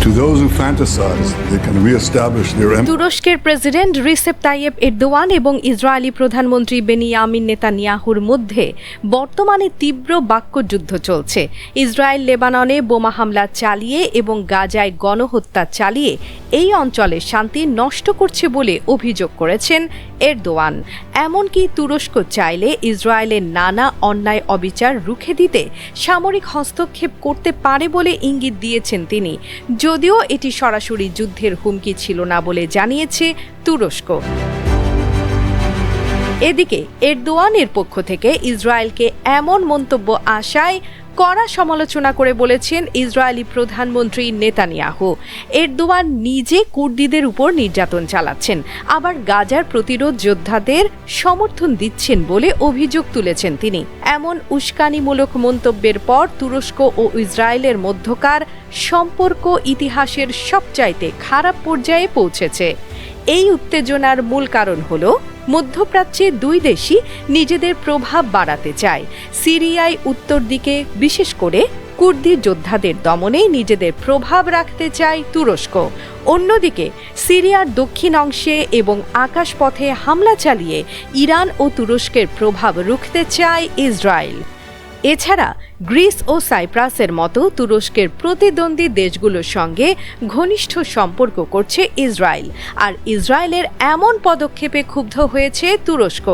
To those who fantasize they can re-establish their তুরস্কের president Recep Tayyip Erdogan এবং Israeli প্রধানমন্ত্রী Benjamin নেতানিয়াহুর মধ্যে বর্তমানে তীব্র বাক্যযুদ্ধ চলছে। ইসরায়েল লেবাননে বোমা হামলা চালিয়ে এবং গাজায় গণহত্যা চালিয়ে এই অঞ্চলের শান্তি নষ্ট করছে বলে অভিযোগ করেছেন এরদোয়ান। এমনকি তুরস্ক চাইলে ইসরায়েলের নানা অন্যায় অবিচার রুখে দিতে সামরিক হস্তক্ষেপ করতে পারে বলে ইঙ্গিত দিয়েছেন তিনি, যদিও এটি সরাসরি যুদ্ধের হুমকি ছিল না বলে জানিয়েছে তুরস্ক। এদিকে এরদোয়ানের পক্ষ থেকে ইসরায়েলকে এমন মন্তব্য আসায় কড়া সমালোচনা করে বলেছেন ইসরায়েলি প্রধানমন্ত্রী নেতানিয়াহু, এরদোয়ান নিজে কুর্দিদের উপর নির্যাতন চালাচ্ছেন, আবার গাজার প্রতিরোধ যোদ্ধাদের সমর্থন দিচ্ছেন বলে অভিযোগ তুলেছেন তিনি। এমন উস্কানিমূলক মন্তব্যের পর তুরস্ক ও ইসরায়েলের মধ্যকার সম্পর্ক ইতিহাসের সবচাইতে খারাপ পর্যায়ে পৌঁছেছে। এই উত্তেজনার মূল কারণ হল মধ্যপ্রাচ্যে দুই দেশই নিজেদের প্রভাব বাড়াতে চায়। সিরিয়ায় উত্তর দিকে বিশেষ করে কুর্দি যোদ্ধাদের দমনে নিজেদের প্রভাব রাখতে চায় তুরস্ক। অন্যদিকে সিরিয়ার দক্ষিণ অংশে এবং আকাশপথে হামলা চালিয়ে ইরান ও তুরস্কের প্রভাব রুখতে চায় ইসরায়েল। এছাড়া গ্রিস ও সাইপ্রাসের মতো তুরস্কের প্রতিদ্বন্দ্বী দেশগুলোর সঙ্গে ঘনিষ্ঠ সম্পর্ক করছে ইসরায়েল, আর ইসরায়েলের এমন পদক্ষেপে ক্ষুব্ধ হয়েছে তুরস্ক।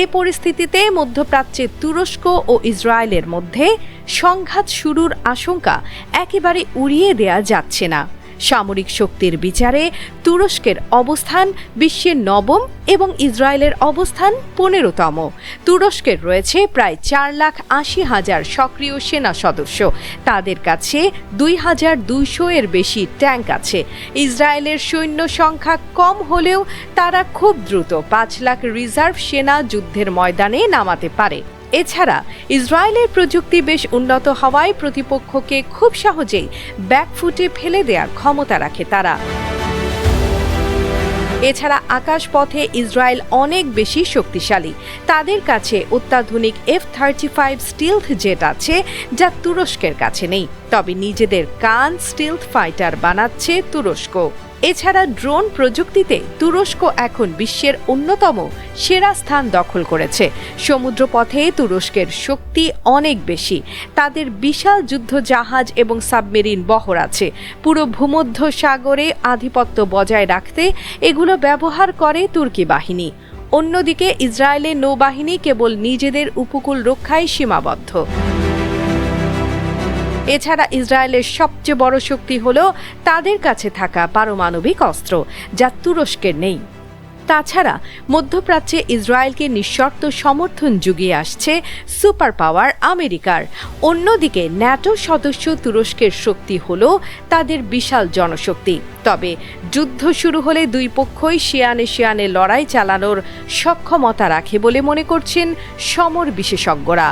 এই পরিস্থিতিতে মধ্যপ্রাচ্যে তুরস্ক ও ইসরায়েলের মধ্যে সংঘাত শুরুর আশঙ্কা একেবারে উড়িয়ে দেয়া যাচ্ছে না। সামরিক শক্তির বিচারে তুরস্কের অবস্থান বিশ্বের নবম এবং ইসরায়েলের অবস্থান 15তম। তুরস্কের রয়েছে প্রায় 4,80,000 সক্রিয় সেনা সদস্য, তাদের কাছে 2,200 এর বেশি ট্যাঙ্ক আছে। ইসরায়েলের সৈন্য সংখ্যা কম হলেও তারা খুব দ্রুত 5 লাখ রিজার্ভ সেনা যুদ্ধের ময়দানে নামাতে পারে। এছাড়া ইসরায়েলের প্রযুক্তি বেশ উন্নত হওয়ায় প্রতিপক্ষকে খুব সহজেই ব্যাকফুটে ফেলে দেওয়ার ক্ষমতা রাখে তারা। এছাড়া আকাশপথে ইসরায়েল অনেক বেশি শক্তিশালী, তাদের কাছে অত্যাধুনিক F-35 স্টিলথ জেট আছে যা তুরস্কের কাছে নেই, তবে নিজেদের কান স্টিলথ ফাইটার বানাচ্ছে তুরস্ক। এছাড়া ড্রোন প্রযুক্তিতে তুরস্ক এখন বিশ্বের অন্যতম সেরা স্থান দখল করেছে। সমুদ্রপথে তুরস্কের শক্তি অনেক বেশি, তাদের বিশাল যুদ্ধ জাহাজ এবং সাবমেরিন বহর আছে। পুরো ভূমধ্য সাগরে আধিপত্য বজায় রাখতে এগুলো ব্যবহার করে তুর্কি বাহিনী। অন্যদিকে ইসরায়েলের নৌবাহিনী কেবল নিজেদের উপকূল রক্ষায় সীমাবদ্ধ। এছাড়া ইসরায়েলের সবচেয়ে বড় শক্তি হল তাদের কাছে থাকা পারমাণবিক অস্ত্র, যা তুরস্কের নেই। তাছাড়া মধ্যপ্রাচ্যে ইসরায়েলকে নিঃশর্ত সমর্থন জুগিয়ে আসছে সুপার পাওয়ার আমেরিকার। অন্যদিকে ন্যাটো সদস্য তুরস্কের শক্তি হল তাদের বিশাল জনশক্তি। তবে যুদ্ধ শুরু হলে দুই পক্ষই শিয়ানে লড়াই চালানোর সক্ষমতা রাখে বলে মনে করছেন সমর বিশেষজ্ঞরা।